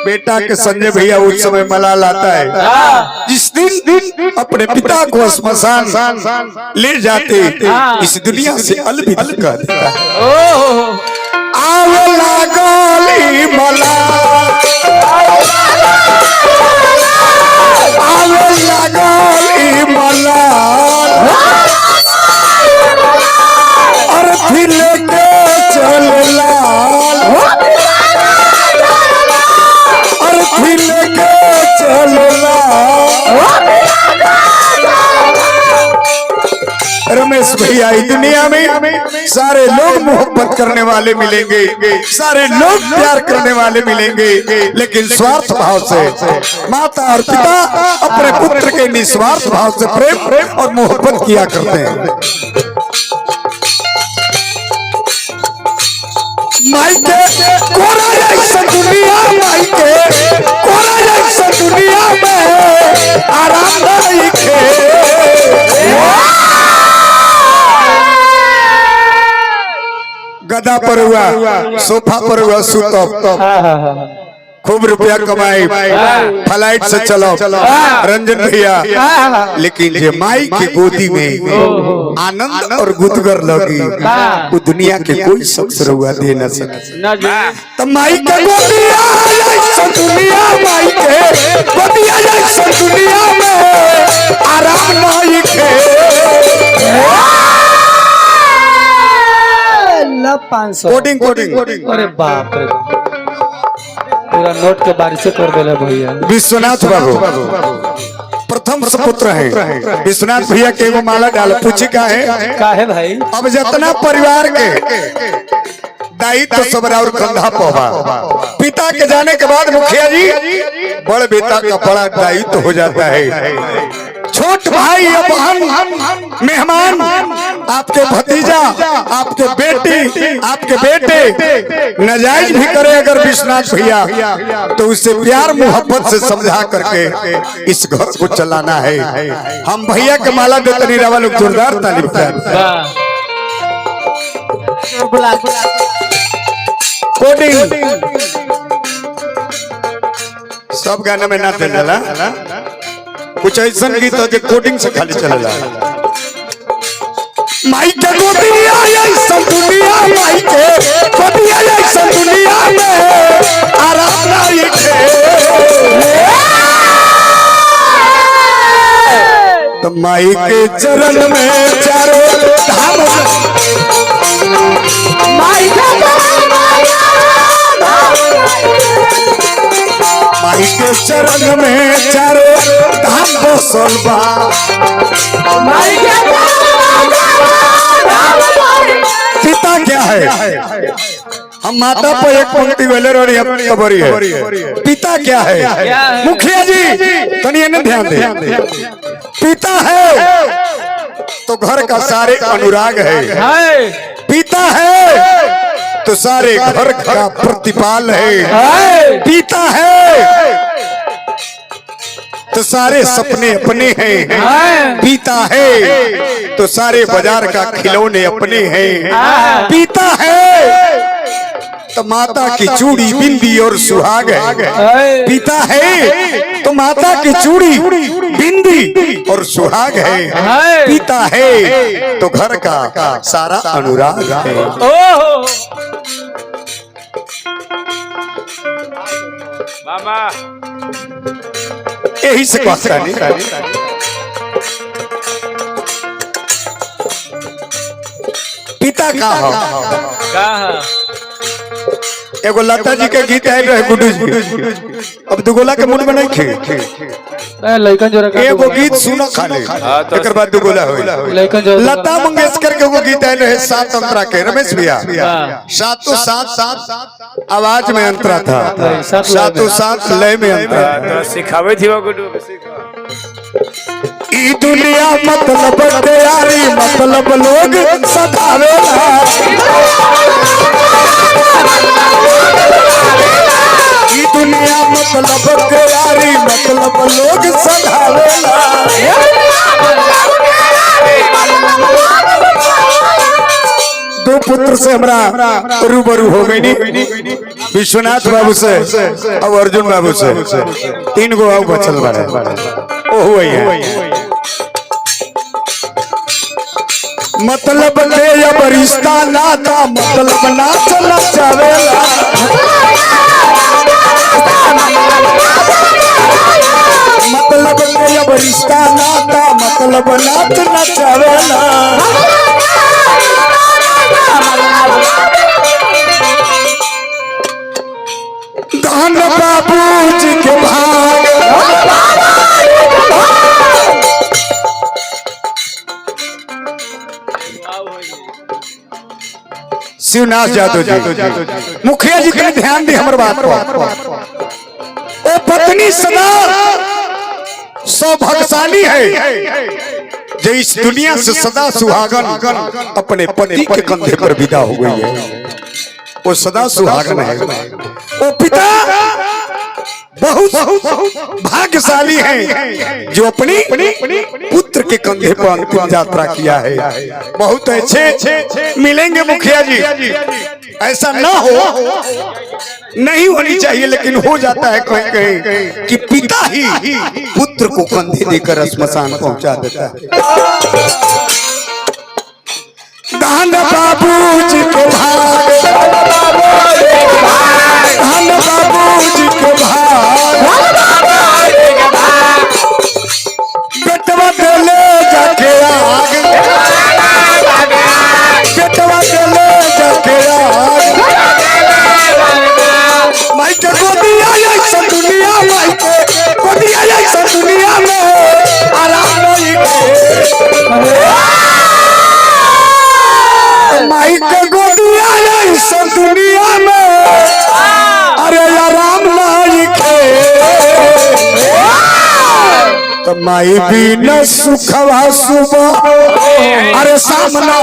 बेटा के संजय भैया उस समय मलाल आता है जिस दिन अपने पिता को श्मशान ले जाते इस दुनिया से अलविदा कर देता है। आवला गोली मला आवला गोली मला और फिर के चलला और फिर के चलला। रमेश भैया इस दुनिया में सारे लोग मोहब्बत करने वाले मिलेंगे, सारे लोग प्यार करने वाले मिलेंगे, लेकिन स्वार्थ भाव से माता और पिता अपने पुत्र के निस्वार्थ भाव से प्रेम और मोहब्बत किया करते हैं। मायके कोरा ऐसा दुनिया मायके कोरा ऐसा दुनिया में आराम नहीं खे। गदा पर हुआ सोफा पर हुआ सुतब खूब रुपया कमाई फ्लाइट से चलो रंजन भैया, लेकिन ये माई की गोदी में आनंद और गुदगर लगी वो दुनिया के कोई शख्स रुआ दे न सके। तो माई के गोदी दुनिया माई के गोदी दुनिया में आराम नहीं खे। 500 कोडिंग कोडिंग कोडिंग अरे बाप रे पूरा नोट के बारिश कर देला भैया। विश्वनाथ बाबू प्रथम सुपुत्र है विश्वनाथ भैया के एगो माला डाल पूछी का है भाई। अब जितना परिवार के दायित्व सब और कंधा पवा पिता के जाने के बाद मुखिया जी बड़ बेटा का बड़ा दायित्व हो जाता है। छोट भाई या बहन मेहमान आपके भतीजा आपके बेटी आपके बेटे नाजायज भी करे अगर विश्वनाथ भैया तो उससे प्यार मोहब्बत से समझा करके इस घर को चलाना है। हम भैया के माला देते नहीं रहा लोग जोरदार ताली बजाएं। कोडिंग सब गाने में ना चलेला कुछ ऐसा गीत हो जो कोडिंग से खाली चलेला। माई के गोदिया ऐसा दुनिया माई के गोदिया ऐसा दुनिया में आराम नहीं खे। तो माई के चरण में चारों धाम माई के चरण में चारों धाम बसल बा। पिता क्या है हम माता पर एक पंक्ति वेले रोनी खबरी है। पिता क्या है मुखिया जी तनिए ने ध्यान दे। पिता है तो घर का सारे अनुराग है, पिता है तो सारे घर का प्रतिपाल है, पिता है तो सारे सपने अपने हैं, पिता है तो सारे बाजार का खिलौने अपने हैं, पिता है तो माता की चूड़ी बिंदी और सुहाग है, पिता है तो माता की चूड़ी बिंदी और सुहाग है, पिता है तो घर का सारा अनुराग है। बाबा यही से कहता नहीं पिता का हो एगो लता जी के गीत आयल रहे गुड्डू जी अब दुगोला के मुंड में नहीं खे लइकन जोरा एगो गीत सुनो खाले एकर बाद दुगोला होई। लइकन जोरा लता मंगेशकर के एगो गीत आयल रहे सात अंतरा के रमेश भैया सातों सात आवाज में अंतरा था सातों सात लय में अंतरा तो सिखावे थी वो गुड्डू ई दुनिया मतलब तैयारी मतलब लोग सतावेला ई दुनिया मतलब तैयारी मतलब लोग सतावेला। दो पुत्र से से हमरा रूबरू हो गई विश्वनाथ बाबू से और अर्जुन बाबू से 3 गो आउ बचल बारे ओहो है मतलब ले अब रिश्ता नाता मतलब ना चला चावेला मतलब ले अब रिश्ता नाता मतलब ना चला चावेला धन बाबूजी के भाग शिवनाथ यादव जी मुखिया जी के ध्यान दी हमर बात पर ओ पत्नी सदा सौभाग्यशाली है जो इस दुनिया से सदा सुहागन अपने पति के कंधे पर विदा हो गई है वो सदा सुहागन है वो पिता बहुत भाग्यशाली है जो अपनी पुत्र के कंधे पर अंतिम यात्रा किया है बहुत अच्छे मिलेंगे मुखिया जी ऐसा ना हो नहीं होनी चाहिए लेकिन हो जाता है कहीं कहीं कि पिता ही पुत्र को कंधे देकर श्मशान पहुंचा देता है धन बाबूजी के भाग धन बाबूजी के भाग बेटवा के ले जाके आग बेटवा के ले जाके आग माई के गोदिया ऐसा दुनिया माई के गोदिया ऐसा दुनिया में आराम नहीं माई के गोदिया ऐसा दुनिया में अरे आराम नहीं तो माई भी न सुखवा सुबह अरे सामना